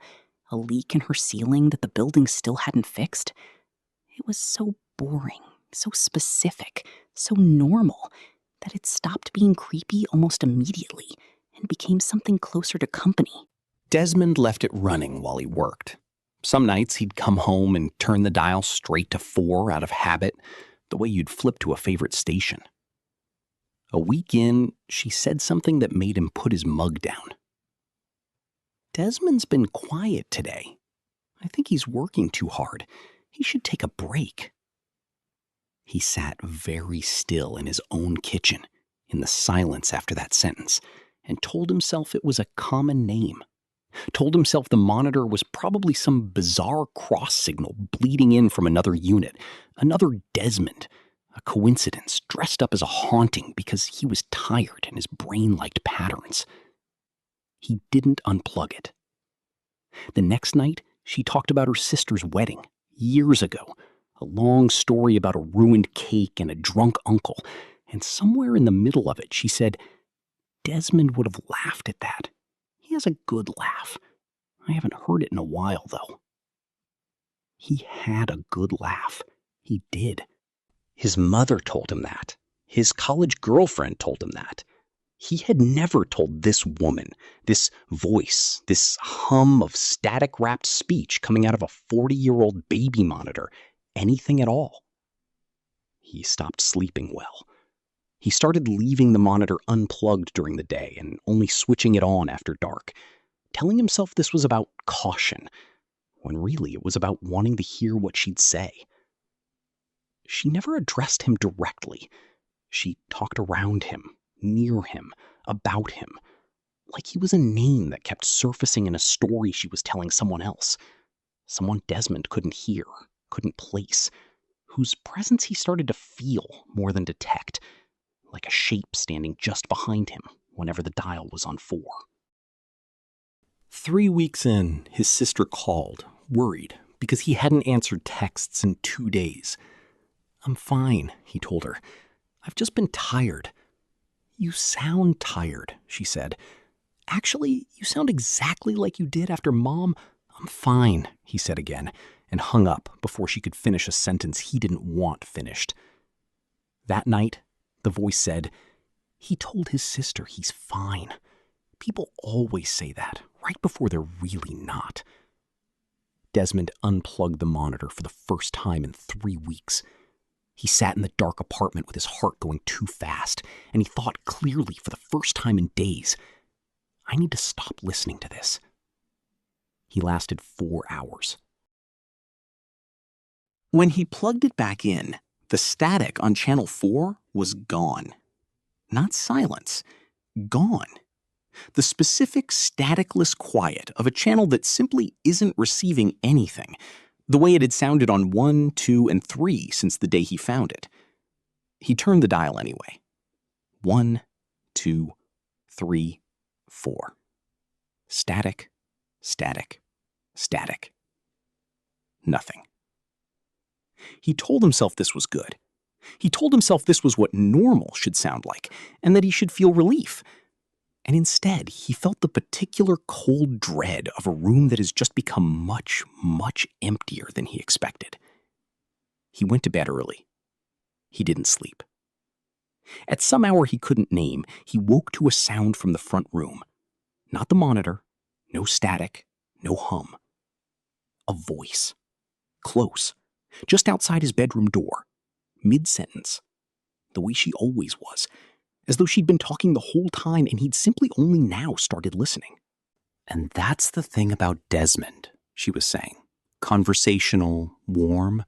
a leak in her ceiling that the building still hadn't fixed. It was so boring, so specific, so normal, that it stopped being creepy almost immediately and became something closer to company. Desmond left it running while he worked. Some nights he'd come home and turn the dial straight to 4 out of habit, the way you'd flip to a favorite station. A week in, she said something that made him put his mug down. "Desmond's been quiet today. I think he's working too hard. He should take a break." He sat very still in his own kitchen, in the silence after that sentence, and told himself it was a common name. Told himself the monitor was probably some bizarre cross signal bleeding in from another unit, another Desmond, a coincidence dressed up as a haunting because he was tired and his brain liked patterns. He didn't unplug it. The next night, she talked about her sister's wedding, years ago, a long story about a ruined cake and a drunk uncle, and somewhere in the middle of it, she said, "Desmond would have laughed at that. He has a good laugh. I haven't heard it in a while, though." He had a good laugh. He did. His mother told him that. His college girlfriend told him that. He had never told this woman, this voice, this hum of static-wrapped speech coming out of a 40-year-old baby monitor, anything at all. He stopped sleeping well. He started leaving the monitor unplugged during the day and only switching it on after dark, telling himself this was about caution, when really it was about wanting to hear what she'd say. She never addressed him directly. She talked around him, near him, about him, like he was a name that kept surfacing in a story she was telling someone else, someone Desmond couldn't hear, couldn't place, whose presence he started to feel more than detect, like a shape standing just behind him whenever the dial was on 4. 3 weeks in, his sister called, worried, because he hadn't answered texts in 2 days. "I'm fine," he told her. "I've just been tired." "You sound tired," she said. "Actually, you sound exactly like you did after Mom." "I'm fine," he said again, and hung up before she could finish a sentence he didn't want finished. That night, the voice said, "He told his sister he's fine. People always say that, right before they're really not." Desmond unplugged the monitor for the first time in 3 weeks. He sat in the dark apartment with his heart going too fast, and he thought clearly for the first time in days, "I need to stop listening to this." He lasted 4 hours. When he plugged it back in, the static on channel 4 was gone. Not silence, gone. The specific staticless quiet of a channel that simply isn't receiving anything, the way it had sounded on 1, 2, and 3 since the day he found it. He turned the dial anyway. 1, 2, 3, 4. Static, static, static. Nothing. He told himself this was good. He told himself this was what normal should sound like, and that he should feel relief. And instead, he felt the particular cold dread of a room that has just become much, much emptier than he expected. He went to bed early. He didn't sleep. At some hour he couldn't name, he woke to a sound from the front room. Not the monitor, no static, no hum. A voice. Close. Just outside his bedroom door. Mid-sentence. The way she always was. As though she'd been talking the whole time and he'd simply only now started listening. "And that's the thing about Desmond," she was saying. "Conversational, warm,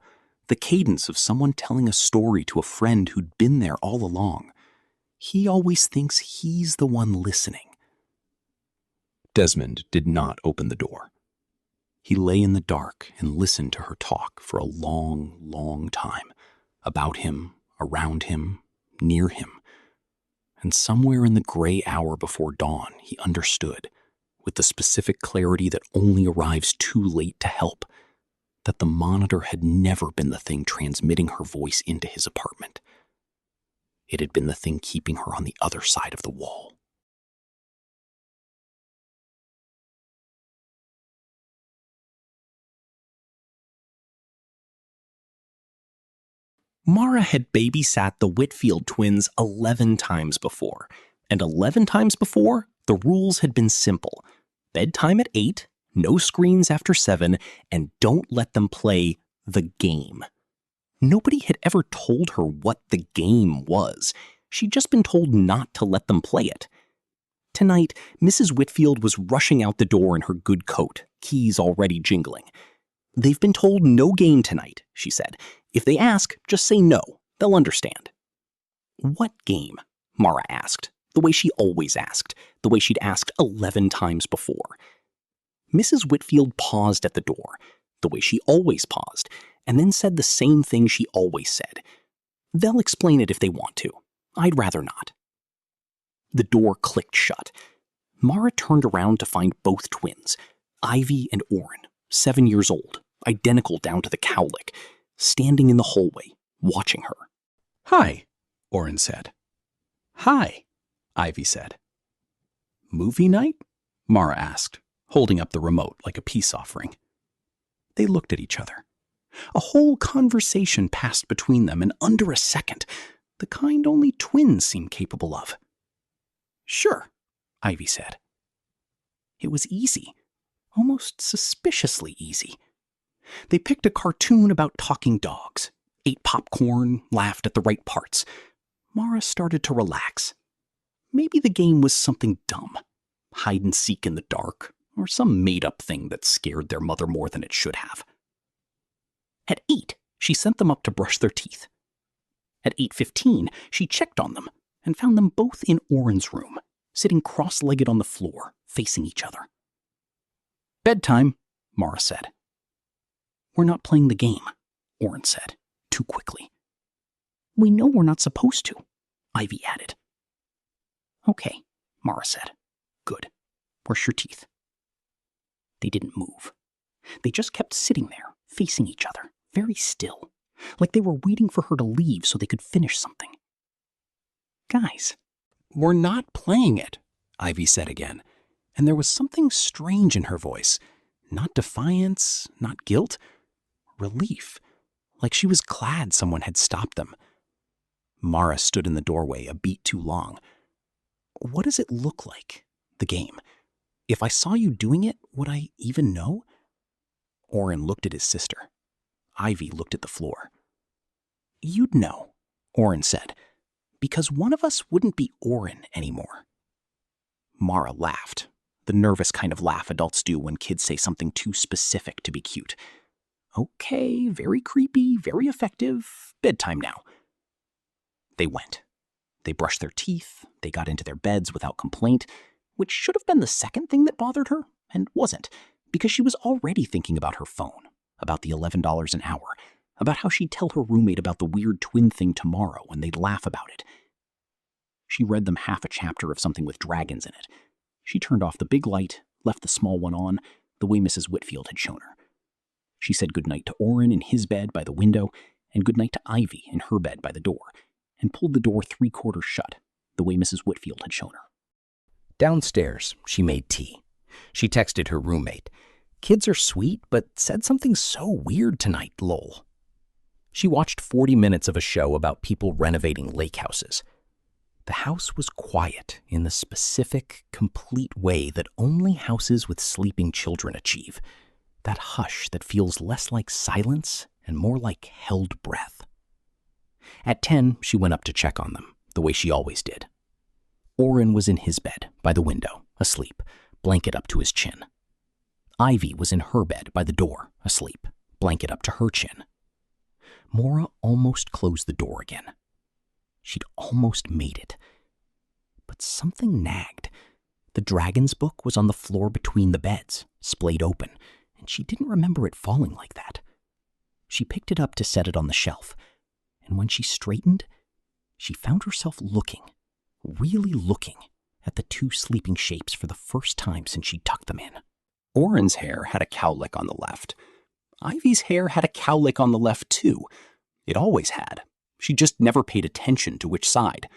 the cadence of someone telling a story to a friend who'd been there all along. He always thinks he's the one listening." Desmond did not open the door. He lay in the dark and listened to her talk for a long, long time, about him, around him, near him. And somewhere in the gray hour before dawn, he understood, with the specific clarity that only arrives too late to help, that the monitor had never been the thing transmitting her voice into his apartment. It had been the thing keeping her on the other side of the wall. Mara had babysat the Whitfield twins 11 times before, and 11 times before, the rules had been simple. Bedtime at 8, no screens after 7, and don't let them play the game. Nobody had ever told her what the game was. She'd just been told not to let them play it. Tonight, Mrs. Whitfield was rushing out the door in her good coat, keys already jingling. "They've been told no game tonight," she said. "If they ask, just say no. They'll understand." "What game?" Mara asked, the way she always asked, the way she'd asked 11 times before. Mrs. Whitfield paused at the door, the way she always paused, and then said the same thing she always said. "They'll explain it if they want to. I'd rather not." The door clicked shut. Mara turned around to find both twins, Ivy and Orrin, 7 years old, identical down to the cowlick, standing in the hallway, watching her. "Hi," Orrin said. "Hi," Ivy said. "Movie night?" Mara asked, holding up the remote like a peace offering. They looked at each other. A whole conversation passed between them in under a second, the kind only twins seem capable of. "Sure," Ivy said. It was easy, almost suspiciously easy. They picked a cartoon about talking dogs, ate popcorn, laughed at the right parts. Mara started to relax. Maybe the game was something dumb, hide and seek in the dark, or some made-up thing that scared their mother more than it should have. At 8, she sent them up to brush their teeth. At 8:15, she checked on them and found them both in Orrin's room, sitting cross-legged on the floor, facing each other. "Bedtime," Mara said. "We're not playing the game," Orrin said, too quickly. "We know we're not supposed to," Ivy added. "Okay," Mara said. "Good. Brush your teeth." They didn't move. They just kept sitting there, facing each other, very still, like they were waiting for her to leave so they could finish something. "Guys, we're not playing it," Ivy said again, and there was something strange in her voice. Not defiance, not guilt, relief, like she was glad someone had stopped them. Mara stood in the doorway a beat too long. "What does it look like, the game? If I saw you doing it, would I even know?" Orrin looked at his sister. Ivy looked at the floor. "You'd know," Orrin said, "because one of us wouldn't be Orrin anymore." Mara laughed, the nervous kind of laugh adults do when kids say something too specific to be cute. "Okay, very creepy, very effective. Bedtime now." They went. They brushed their teeth, they got into their beds without complaint, which should have been the second thing that bothered her, and wasn't, because she was already thinking about her phone, about the $11 an hour, about how she'd tell her roommate about the weird twin thing tomorrow and they'd laugh about it. She read them half a chapter of something with dragons in it. She turned off the big light, left the small one on, the way Mrs. Whitfield had shown her. She said goodnight to Orrin in his bed by the window, and goodnight to Ivy in her bed by the door, and pulled the door 3/4 shut, the way Mrs. Whitfield had shown her. Downstairs, she made tea. She texted her roommate. "Kids are sweet, but said something so weird tonight, lol." She watched 40 minutes of a show about people renovating lake houses. The house was quiet in the specific, complete way that only houses with sleeping children achieve. That hush that feels less like silence and more like held breath. At 10, she went up to check on them, the way she always did. Orrin was in his bed, by the window, asleep, blanket up to his chin. Ivy was in her bed by the door, asleep, blanket up to her chin. Mara almost closed the door again. She'd almost made it. But something nagged. The dragon's book was on the floor between the beds, splayed open, and she didn't remember it falling like that. She picked it up to set it on the shelf, and when she straightened, she found herself looking, really looking, at the two sleeping shapes for the first time since she tucked them in. Orrin's hair had a cowlick on the left. Ivy's hair had a cowlick on the left too. It always had. She just never paid attention to which side.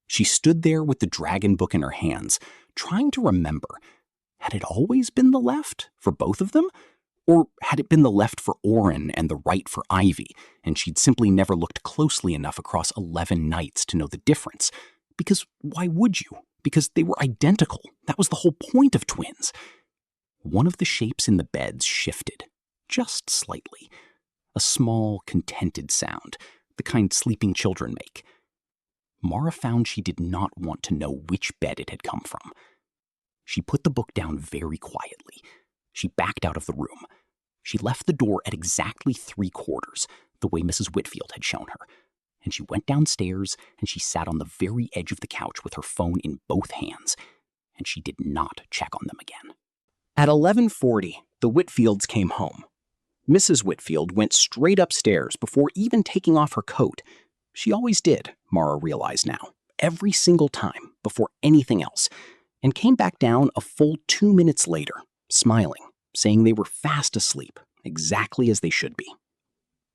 She stood there with the dragon book in her hands, trying to remember. Had it always been the left, for both of them? Or had it been the left for Orrin and the right for Ivy, and she'd simply never looked closely enough across 11 nights to know the difference? Because why would you? Because they were identical. That was the whole point of twins. One of the shapes in the beds shifted, just slightly. A small, contented sound, the kind sleeping children make. Mara found she did not want to know which bed it had come from. She put the book down very quietly. She backed out of the room. She left the door at exactly 3/4, the way Mrs. Whitfield had shown her. And she went downstairs and she sat on the very edge of the couch with her phone in both hands. And she did not check on them again. At 11:40, the Whitfields came home. Mrs. Whitfield went straight upstairs before even taking off her coat. She always did, Mara realized now, every single time, before anything else, and came back down a full 2 minutes later, smiling, saying they were fast asleep, exactly as they should be.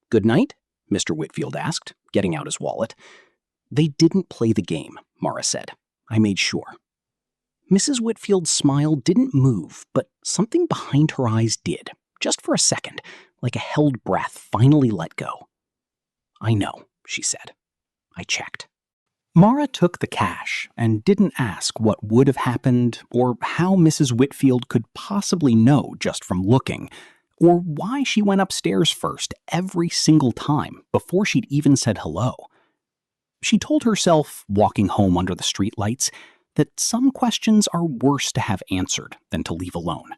"Good night?" Mr. Whitfield asked, getting out his wallet. "They didn't play the game," Mara said. "I made sure." Mrs. Whitfield's smile didn't move, but something behind her eyes did, just for a second, like a held breath finally let go. "I know," she said. "I checked." Mara took the cash and didn't ask what would have happened or how Mrs. Whitfield could possibly know just from looking, or why she went upstairs first every single time before she'd even said hello. She told herself, walking home under the streetlights, that some questions are worse to have answered than to leave alone.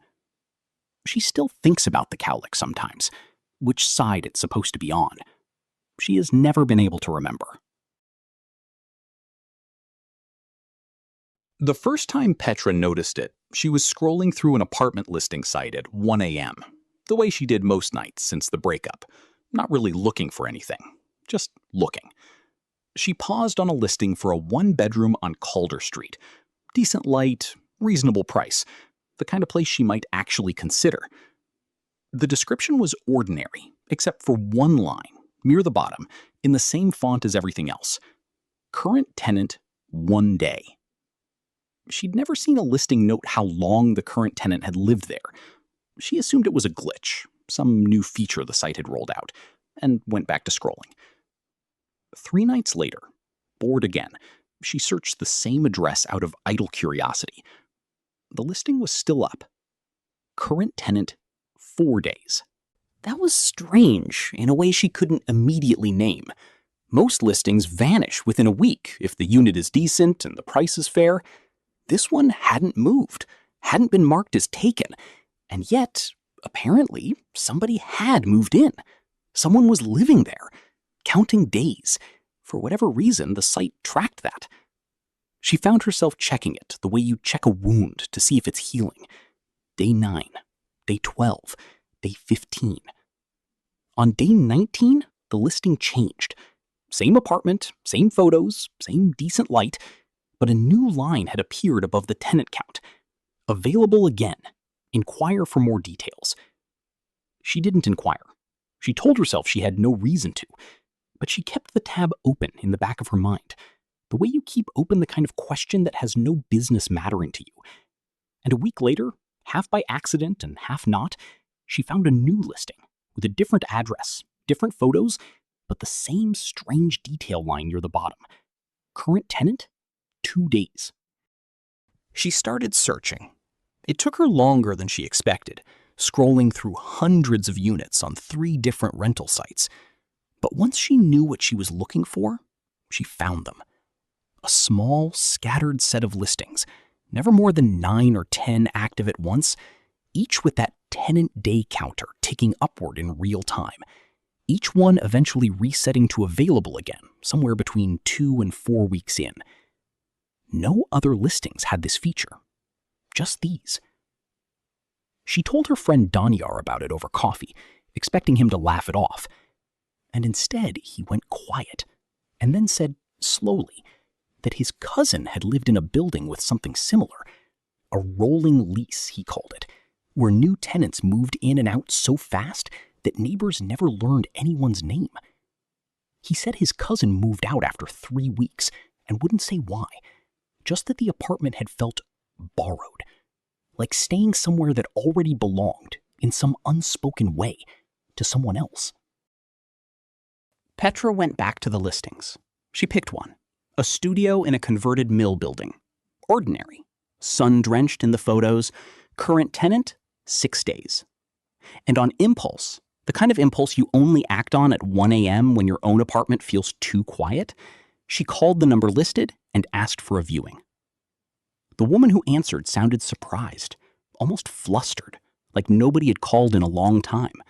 She still thinks about the cowlick sometimes, which side it's supposed to be on. She has never been able to remember. The first time Petra noticed it, she was scrolling through an apartment listing site at 1 a.m., the way she did most nights since the breakup, not really looking for anything, just looking. She paused on a listing for a 1-bedroom on Calder Street. Decent light, reasonable price, the kind of place she might actually consider. The description was ordinary, except for one line, near the bottom, in the same font as everything else. Current tenant, 1 day. She'd never seen a listing note how long the current tenant had lived there. She assumed it was a glitch, some new feature the site had rolled out, and went back to scrolling. 3 nights later, bored again, she searched the same address out of idle curiosity. The listing was still up. Current tenant, 4 days. That was strange, in a way she couldn't immediately name. Most listings vanish within a week if the unit is decent and the price is fair. This one hadn't moved, hadn't been marked as taken, and yet, apparently, somebody had moved in. Someone was living there, counting days. For whatever reason, the site tracked that. She found herself checking it the way you check a wound to see if it's healing. Day 9, day 12, day 15. On day 19, the listing changed. Same apartment, same photos, same decent light, but a new line had appeared above the tenant count. Available again. Inquire for more details. She didn't inquire. She told herself she had no reason to, but she kept the tab open in the back of her mind, the way you keep open the kind of question that has no business mattering to you. And a week later, half by accident and half not, she found a new listing with a different address, different photos, but the same strange detail line near the bottom. Current tenant? 2 days. She started searching. It took her longer than she expected, scrolling through hundreds of units on 3 different rental sites. But once she knew what she was looking for, she found them. A small, scattered set of listings, never more than 9 or 10 active at once, each with that tenant day counter ticking upward in real time. Each one eventually resetting to available again, somewhere between 2 and 4 weeks in. No other listings had this feature. Just these. She told her friend Danyar about it over coffee, expecting him to laugh it off. And instead, he went quiet, and then said slowly that his cousin had lived in a building with something similar. A rolling lease, he called it, where new tenants moved in and out so fast that neighbors never learned anyone's name. He said his cousin moved out after 3 weeks and wouldn't say why, just that the apartment had felt borrowed, like staying somewhere that already belonged, in some unspoken way, to someone else. Petra went back to the listings. She picked one, a studio in a converted mill building. Ordinary, sun-drenched in the photos, current tenant, 6 days. And on impulse, the kind of impulse you only act on at 1 a.m. when your own apartment feels too quiet, she called the number listed and asked for a viewing. The woman who answered sounded surprised, almost flustered, like nobody had called in a long time.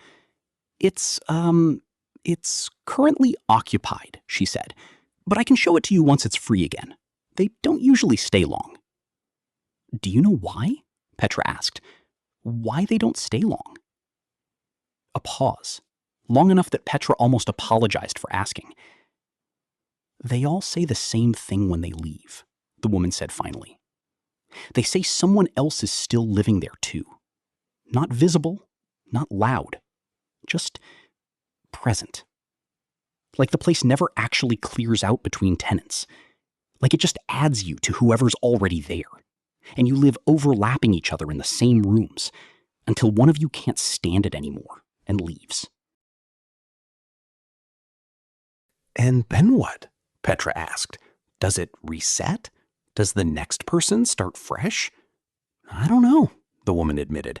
It's currently occupied, she said, but I can show it to you once it's free again. They don't usually stay long. Do you know why? Petra asked. Why they don't stay long? A pause, long enough that Petra almost apologized for asking. They all say the same thing when they leave, the woman said finally. They say someone else is still living there too. Not visible, not loud, just present. Like the place never actually clears out between tenants. Like it just adds you to whoever's already there. And you live overlapping each other in the same rooms until one of you can't stand it anymore and leaves. And then what? Petra asked. Does it reset? Does the next person start fresh? I don't know, the woman admitted.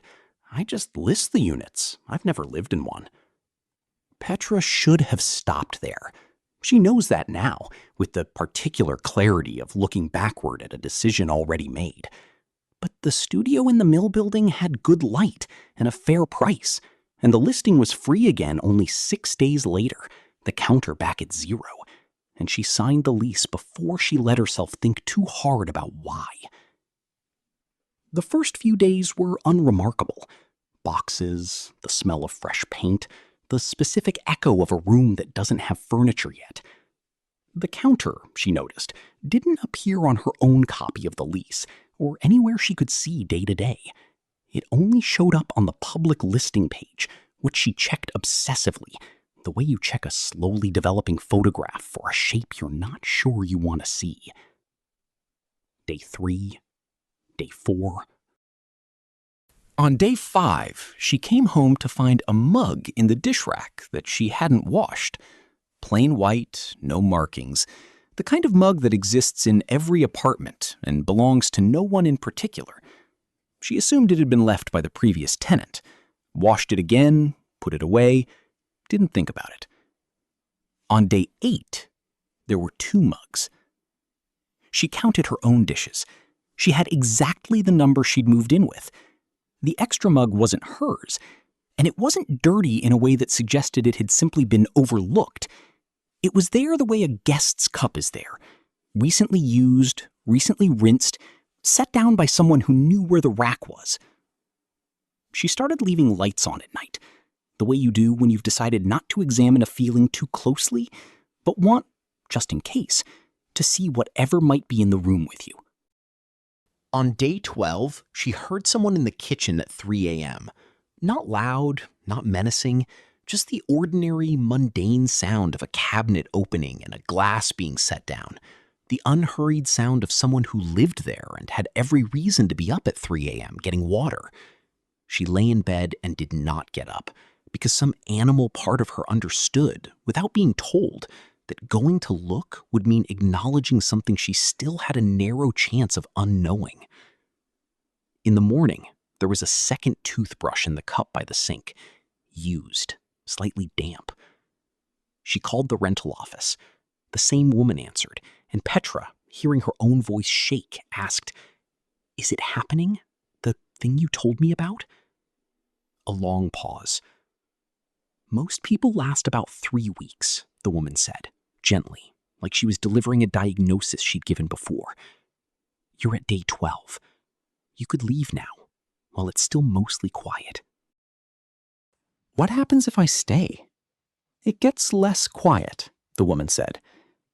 I just list the units. I've never lived in one. Petra should have stopped there. She knows that now, with the particular clarity of looking backward at a decision already made. But the studio in the mill building had good light and a fair price, and the listing was free again only 6 days later, the counter back at 0, and she signed the lease before she let herself think too hard about why. The first few days were unremarkable. Boxes, the smell of fresh paint, the specific echo of a room that doesn't have furniture yet. The counter, she noticed, didn't appear on her own copy of the lease or anywhere she could see day to day. It only showed up on the public listing page, which she checked obsessively, the way you check a slowly developing photograph for a shape you're not sure you want to see. Day 3, Day 4. On day 5, she came home to find a mug in the dish rack that she hadn't washed. Plain white, no markings. The kind of mug that exists in every apartment and belongs to no one in particular. She assumed it had been left by the previous tenant. Washed it again, put it away, didn't think about it. On day 8, there were 2 mugs. She counted her own dishes. She had exactly the number she'd moved in with. The extra mug wasn't hers, and it wasn't dirty in a way that suggested it had simply been overlooked. It was there the way a guest's cup is there, recently used, recently rinsed, set down by someone who knew where the rack was. She started leaving lights on at night, the way you do when you've decided not to examine a feeling too closely, but want, just in case, to see whatever might be in the room with you. On day 12, she heard someone in the kitchen at 3 a.m. Not loud, not menacing, just the ordinary, mundane sound of a cabinet opening and a glass being set down. The unhurried sound of someone who lived there and had every reason to be up at 3 a.m. getting water. She lay in bed and did not get up, because some animal part of her understood, without being told, that going to look would mean acknowledging something she still had a narrow chance of unknowing. In the morning, there was a second toothbrush in the cup by the sink, used, slightly damp. She called the rental office. The same woman answered, and Petra, hearing her own voice shake, asked, "Is it happening? The thing you told me about?" A long pause. "Most people last about 3 weeks," the woman said, gently, like she was delivering a diagnosis she'd given before. "You're at day 12. You could leave now, while it's still mostly quiet." "What happens if I stay?" "It gets less quiet," the woman said,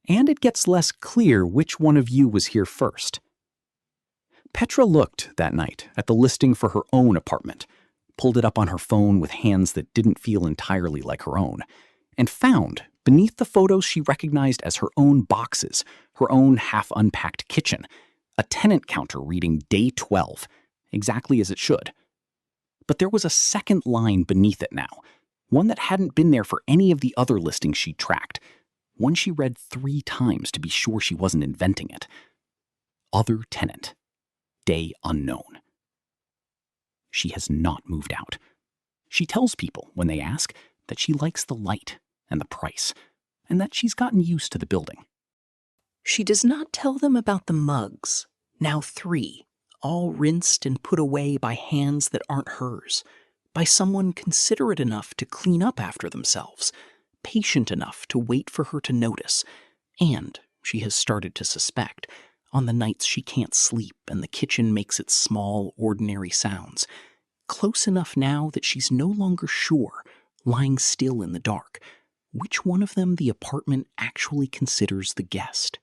"and it gets less clear which one of you was here first." Petra looked that night at the listing for her own apartment, pulled it up on her phone with hands that didn't feel entirely like her own, and found, beneath the photos she recognized as her own boxes, her own half-unpacked kitchen, a tenant counter reading day 12, exactly as it should. But there was a second line beneath it now, one that hadn't been there for any of the other listings she tracked, one she read 3 times to be sure she wasn't inventing it. Other tenant. Day unknown. She has not moved out. She tells people, when they ask, that she likes the light and the price, and that she's gotten used to the building. She does not tell them about the mugs, now 3, all rinsed and put away by hands that aren't hers, by someone considerate enough to clean up after themselves, patient enough to wait for her to notice, and, she has started to suspect, on the nights she can't sleep and the kitchen makes its small, ordinary sounds, close enough now that she's no longer sure, lying still in the dark, which one of them the apartment actually considers the guest.